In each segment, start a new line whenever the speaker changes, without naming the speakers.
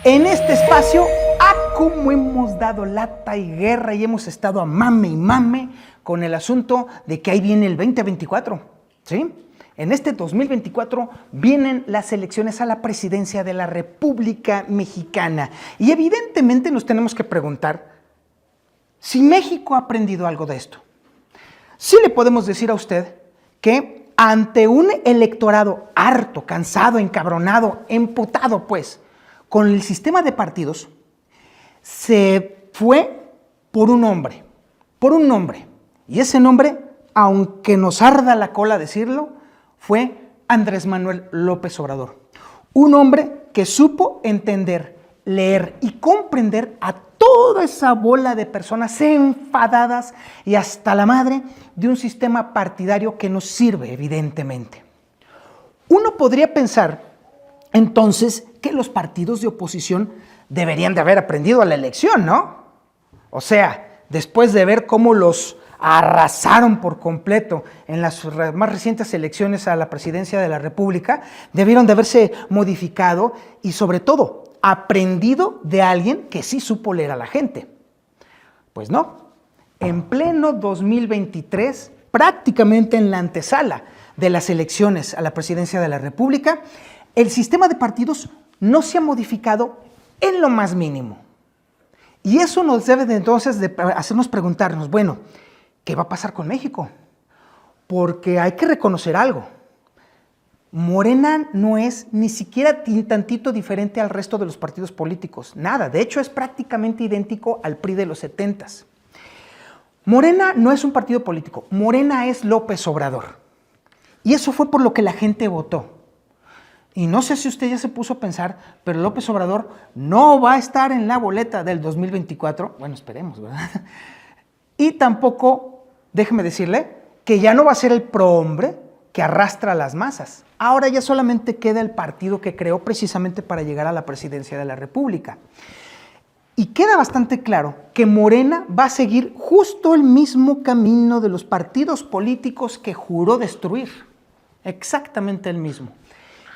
En este espacio, como hemos dado lata y guerra y hemos estado a mame y mame con el asunto de que ahí viene el 2024, ¿sí? En este 2024 vienen las elecciones a la presidencia de la República Mexicana y evidentemente nos tenemos que preguntar si México ha aprendido algo de esto. Sí le podemos decir a usted que ante un electorado harto, cansado, encabronado, emputado pues, con el sistema de partidos, se fue por un nombre, y ese nombre, aunque nos arda la cola decirlo, fue Andrés Manuel López Obrador. Un hombre que supo entender, leer y comprender a toda esa bola de personas enfadadas y hasta la madre de un sistema partidario que no sirve, evidentemente. Uno podría pensar, entonces, que los partidos de oposición deberían de haber aprendido a la elección, ¿no? O sea, después de ver cómo los arrasaron por completo en las más recientes elecciones a la presidencia de la República, debieron de haberse modificado y sobre todo aprendido de alguien que sí supo leer a la gente. Pues no, en pleno 2023, prácticamente en la antesala de las elecciones a la presidencia de la República, el sistema de partidos no se ha modificado en lo más mínimo. Y eso nos debe de entonces de hacernos preguntarnos, bueno, ¿qué va a pasar con México? Porque hay que reconocer algo. Morena no es ni siquiera tantito diferente al resto de los partidos políticos, nada. De hecho, es prácticamente idéntico al PRI de los 70s. Morena no es un partido político, Morena es López Obrador. Y eso fue por lo que la gente votó. Y no sé si usted ya se puso a pensar, pero López Obrador no va a estar en la boleta del 2024. Bueno, esperemos, ¿verdad? Y tampoco, déjeme decirle, que ya no va a ser el prohombre que arrastra a las masas. Ahora ya solamente queda el partido que creó precisamente para llegar a la presidencia de la República. Y queda bastante claro que Morena va a seguir justo el mismo camino de los partidos políticos que juró destruir. Exactamente el mismo.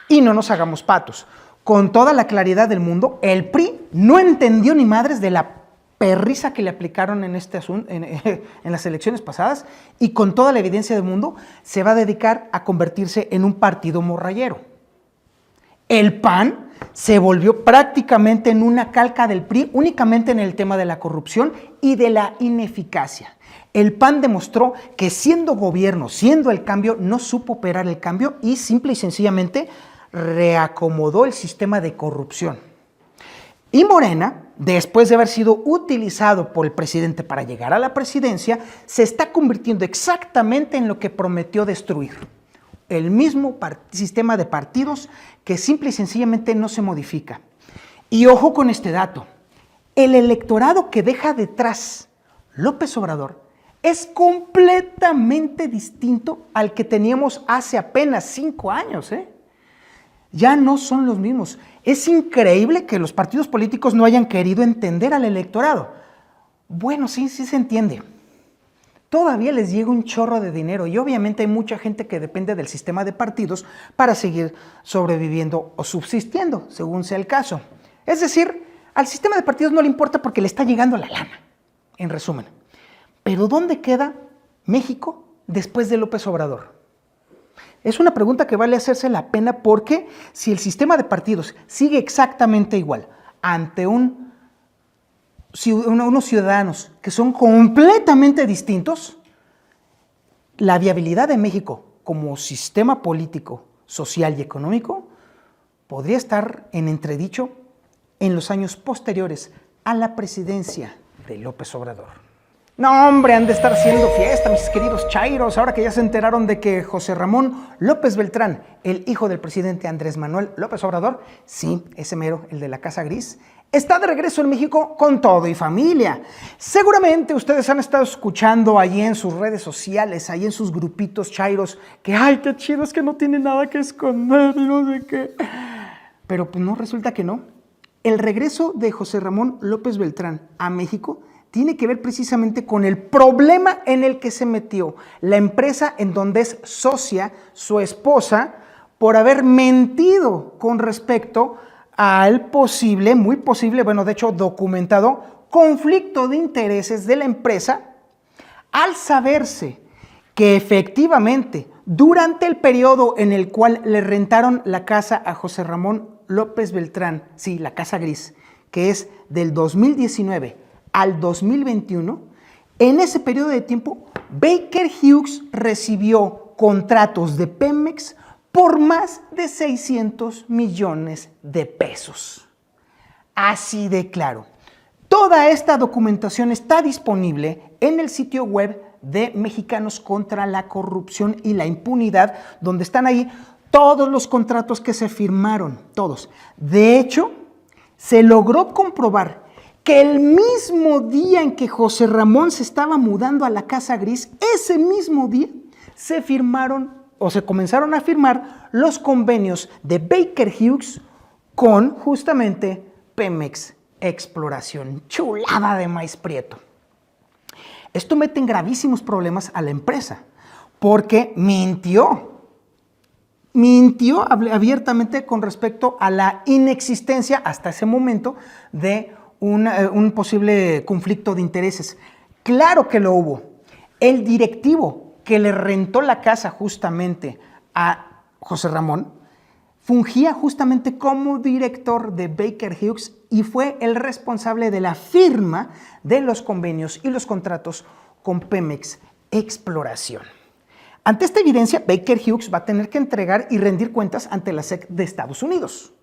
Y no nos hagamos patos. Con toda la claridad del mundo, el PRI no entendió ni madres de la perriza que le aplicaron en este asunto, en las elecciones pasadas, y con toda la evidencia del mundo se va a dedicar a convertirse en un partido morrayero. El PAN se volvió prácticamente en una calca del PRI únicamente en el tema de la corrupción y de la ineficacia. El PAN demostró que siendo gobierno, siendo el cambio, no supo operar el cambio y simple y sencillamente reacomodó el sistema de corrupción. Y Morena, después de haber sido utilizado por el presidente para llegar a la presidencia, se está convirtiendo exactamente en lo que prometió destruir. El mismo sistema de partidos que simple y sencillamente no se modifica. Y ojo con este dato, el electorado que deja detrás López Obrador es completamente distinto al que teníamos hace apenas 5 años, Ya no son los mismos. Es increíble que los partidos políticos no hayan querido entender al electorado. Bueno, sí se entiende. Todavía les llega un chorro de dinero y obviamente hay mucha gente que depende del sistema de partidos para seguir sobreviviendo o subsistiendo, según sea el caso. Es decir, al sistema de partidos no le importa porque le está llegando la lana, en resumen. Pero ¿dónde queda México después de López Obrador? Es una pregunta que vale hacerse la pena porque si el sistema de partidos sigue exactamente igual ante unos ciudadanos que son completamente distintos, la viabilidad de México como sistema político, social y económico podría estar en entredicho en los años posteriores a la presidencia de López Obrador. No, hombre, han de estar haciendo fiesta, mis queridos chairos, ahora que ya se enteraron de que José Ramón López Beltrán, el hijo del presidente Andrés Manuel López Obrador, sí, ese mero, el de la Casa Gris, está de regreso en México con todo y familia. Seguramente ustedes han estado escuchando allí en sus redes sociales, allí en sus grupitos chairos, que ¡ay, qué chido! Es que no tiene nada que esconder y no sé qué. Pero pues no, resulta que no. El regreso de José Ramón López Beltrán a México tiene que ver precisamente con el problema en el que se metió la empresa en donde es socia su esposa por haber mentido con respecto al posible, muy posible, bueno, de hecho documentado, conflicto de intereses de la empresa al saberse que efectivamente durante el periodo en el cual le rentaron la casa a José Ramón López Beltrán, sí, la Casa Gris, que es del 2019 al 2021, en ese periodo de tiempo, Baker Hughes recibió contratos de Pemex por más de 600 millones de pesos. Así de claro. Toda esta documentación está disponible en el sitio web de Mexicanos contra la Corrupción y la Impunidad, donde están ahí todos los contratos que se firmaron, todos. De hecho, se logró comprobar que el mismo día en que José Ramón se estaba mudando a la Casa Gris, ese mismo día se firmaron o se comenzaron a firmar los convenios de Baker Hughes con justamente Pemex Exploración. Chulada de maíz prieto. Esto mete en gravísimos problemas a la empresa porque mintió abiertamente con respecto a la inexistencia hasta ese momento de un posible conflicto de intereses. Claro que lo hubo. El directivo que le rentó la casa justamente a José Ramón fungía justamente como director de Baker Hughes y fue el responsable de la firma de los convenios y los contratos con Pemex Exploración. Ante esta evidencia, Baker Hughes va a tener que entregar y rendir cuentas ante la SEC de Estados Unidos.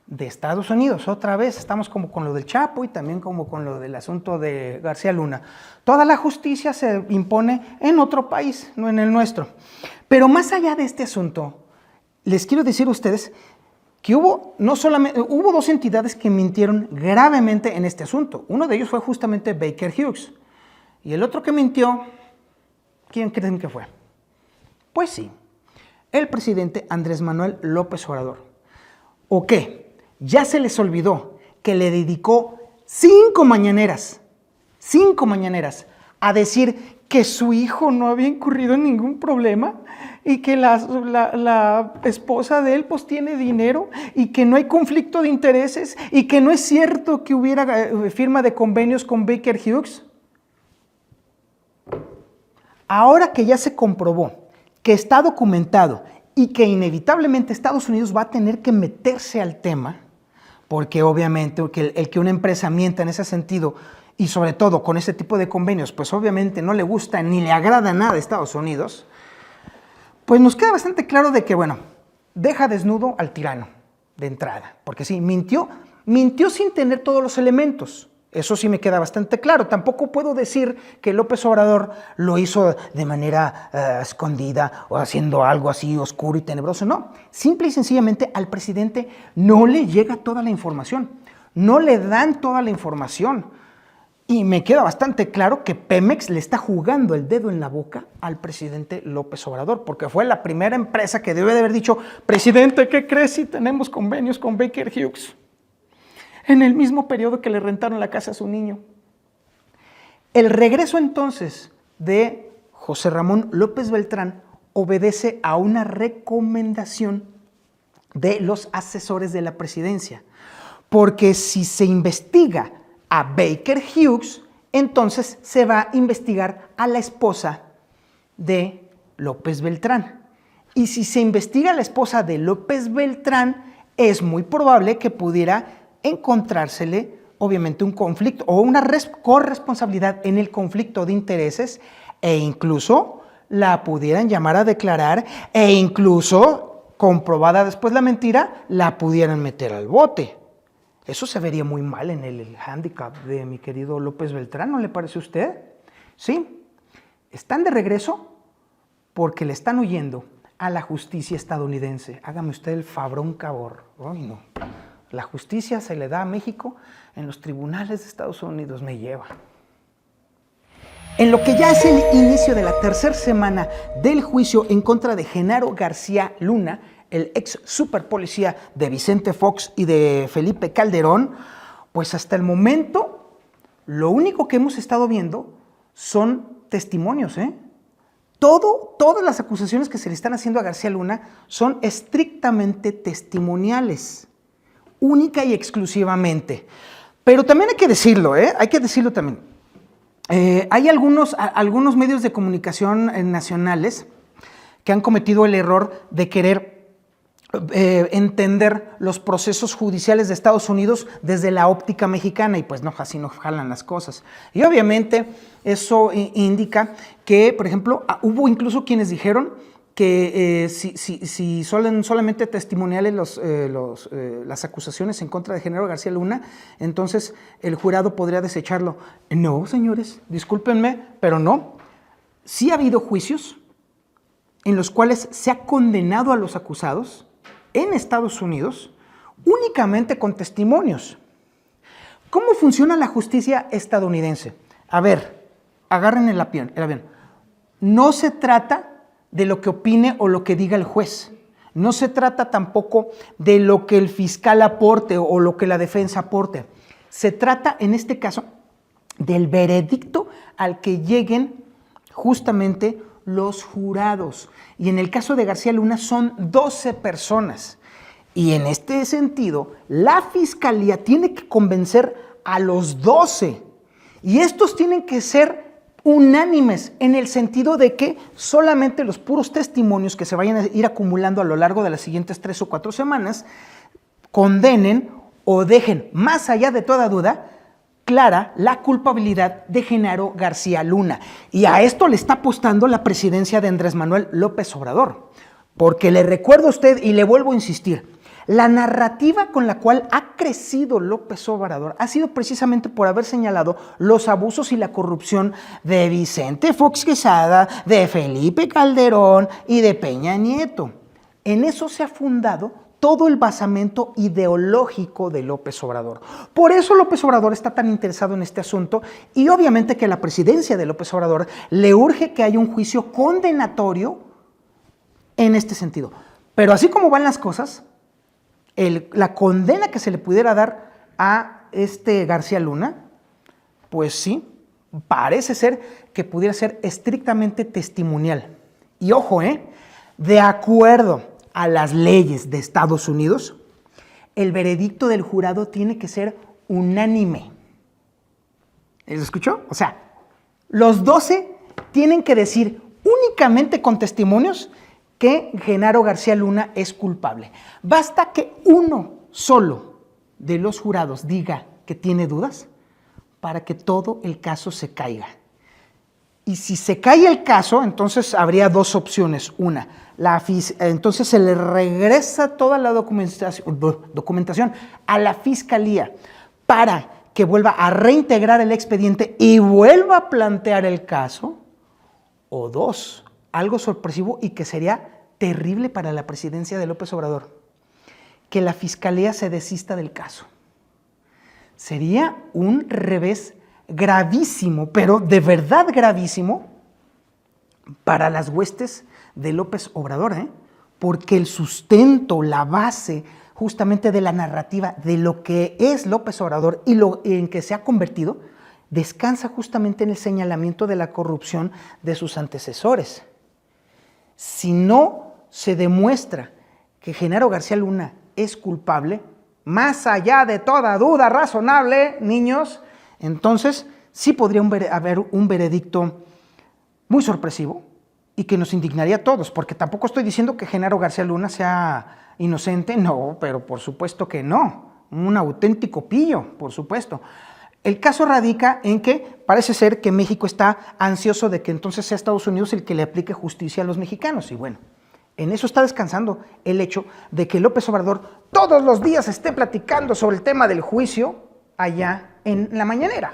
De Estados Unidos, otra vez, estamos como con lo del Chapo y también como con lo del asunto de García Luna. Toda la justicia se impone en otro país, no en el nuestro. Pero más allá de este asunto, les quiero decir a ustedes que hubo dos entidades que mintieron gravemente en este asunto. Uno de ellos fue justamente Baker Hughes. Y el otro que mintió, ¿quién creen que fue? Pues sí, el presidente Andrés Manuel López Obrador. ¿O qué? Ya se les olvidó que le dedicó 5 mañaneras a decir que su hijo no había incurrido en ningún problema y que la esposa de él pues tiene dinero y que no hay conflicto de intereses y que no es cierto que hubiera firma de convenios con Baker Hughes. Ahora que ya se comprobó que está documentado y que inevitablemente Estados Unidos va a tener que meterse al tema, porque obviamente el que una empresa mienta en ese sentido y sobre todo con ese tipo de convenios, pues obviamente no le gusta ni le agrada nada a Estados Unidos, pues nos queda bastante claro de que, bueno, deja desnudo al tirano de entrada, porque sí, mintió sin tener todos los elementos. Eso sí me queda bastante claro. Tampoco puedo decir que López Obrador lo hizo de manera escondida o haciendo algo así oscuro y tenebroso. No, simple y sencillamente al presidente no le llega toda la información. No le dan toda la información. Y me queda bastante claro que Pemex le está jugando el dedo en la boca al presidente López Obrador, porque fue la primera empresa que debe de haber dicho: presidente, ¿qué crees si tenemos convenios con Baker Hughes? En el mismo periodo que le rentaron la casa a su niño. El regreso entonces de José Ramón López Beltrán obedece a una recomendación de los asesores de la presidencia, porque si se investiga a Baker Hughes, entonces se va a investigar a la esposa de López Beltrán. Y si se investiga a la esposa de López Beltrán, es muy probable que pudiera encontrársele, obviamente, un conflicto o una corresponsabilidad en el conflicto de intereses e incluso la pudieran llamar a declarar e incluso, comprobada después la mentira, la pudieran meter al bote. Eso se vería muy mal en el hándicap de mi querido López Beltrán, ¿no le parece a usted? Sí, están de regreso porque le están huyendo a la justicia estadounidense. Hágame usted el fabrón cabor. Ay, no. La justicia se le da a México, en los tribunales de Estados Unidos me lleva. En lo que ya es el inicio de la tercera semana del juicio en contra de Genaro García Luna, el ex superpolicía de Vicente Fox y de Felipe Calderón, pues hasta el momento lo único que hemos estado viendo son testimonios, Todas las acusaciones que se le están haciendo a García Luna son estrictamente testimoniales. única y exclusivamente. Pero también hay que decirlo, hay que decirlo también. Hay algunos medios de comunicación nacionales que han cometido el error de querer entender los procesos judiciales de Estados Unidos desde la óptica mexicana y pues no, así no jalan las cosas. Y obviamente eso indica que, por ejemplo, hubo incluso quienes dijeron que si solamente testimoniales las acusaciones en contra de Genaro García Luna, entonces el jurado podría desecharlo. No, señores, discúlpenme, pero no. Sí ha habido juicios en los cuales se ha condenado a los acusados en Estados Unidos únicamente con testimonios. ¿Cómo funciona la justicia estadounidense? A ver, agarren el avión. No se trata de lo que opine o lo que diga el juez. No se trata tampoco de lo que el fiscal aporte o lo que la defensa aporte. Se trata, en este caso, del veredicto al que lleguen justamente los jurados. Y en el caso de García Luna son 12 personas. Y en este sentido, la fiscalía tiene que convencer a los 12. Y estos tienen que ser unánimes en el sentido de que solamente los puros testimonios que se vayan a ir acumulando a lo largo de las siguientes 3 o 4 semanas condenen o dejen más allá de toda duda clara la culpabilidad de Genaro García Luna. Y a esto le está apostando la presidencia de Andrés Manuel López Obrador. Porque le recuerdo a usted y le vuelvo a insistir, la narrativa con la cual ha crecido López Obrador ha sido precisamente por haber señalado los abusos y la corrupción de Vicente Fox Quesada, de Felipe Calderón y de Peña Nieto. En eso se ha fundado todo el basamento ideológico de López Obrador. Por eso López Obrador está tan interesado en este asunto y obviamente que a la presidencia de López Obrador le urge que haya un juicio condenatorio en este sentido. Pero así como van las cosas, la condena que se le pudiera dar a García Luna, pues sí, parece ser que pudiera ser estrictamente testimonial. Y ojo, de acuerdo a las leyes de Estados Unidos, el veredicto del jurado tiene que ser unánime. ¿Lo escuchó? O sea, los 12 tienen que decir únicamente con testimonios que Genaro García Luna es culpable. Basta que uno solo de los jurados diga que tiene dudas para que todo el caso se caiga. Y si se cae el caso, entonces habría dos opciones. Una, entonces se le regresa toda la documentación a la fiscalía para que vuelva a reintegrar el expediente y vuelva a plantear el caso. O dos, algo sorpresivo y que sería terrible para la presidencia de López Obrador, que la fiscalía se desista del caso. Sería un revés gravísimo, pero de verdad gravísimo, para las huestes de López Obrador, porque el sustento, la base justamente de la narrativa de lo que es López Obrador y lo en que se ha convertido, descansa justamente en el señalamiento de la corrupción de sus antecesores. Si no se demuestra que Genaro García Luna es culpable, más allá de toda duda razonable, niños, entonces sí podría haber un veredicto muy sorpresivo y que nos indignaría a todos, porque tampoco estoy diciendo que Genaro García Luna sea inocente, no, pero por supuesto que no, un auténtico pillo, por supuesto. El caso radica en que parece ser que México está ansioso de que entonces sea Estados Unidos el que le aplique justicia a los mexicanos. Y bueno, en eso está descansando el hecho de que López Obrador todos los días esté platicando sobre el tema del juicio allá en la mañanera.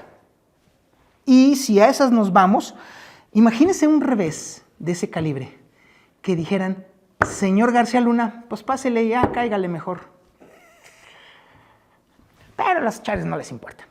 Y si a esas nos vamos, imagínense un revés de ese calibre, que dijeran, señor García Luna, pues pásele ya, cáigale mejor. Pero a las chares no les importa.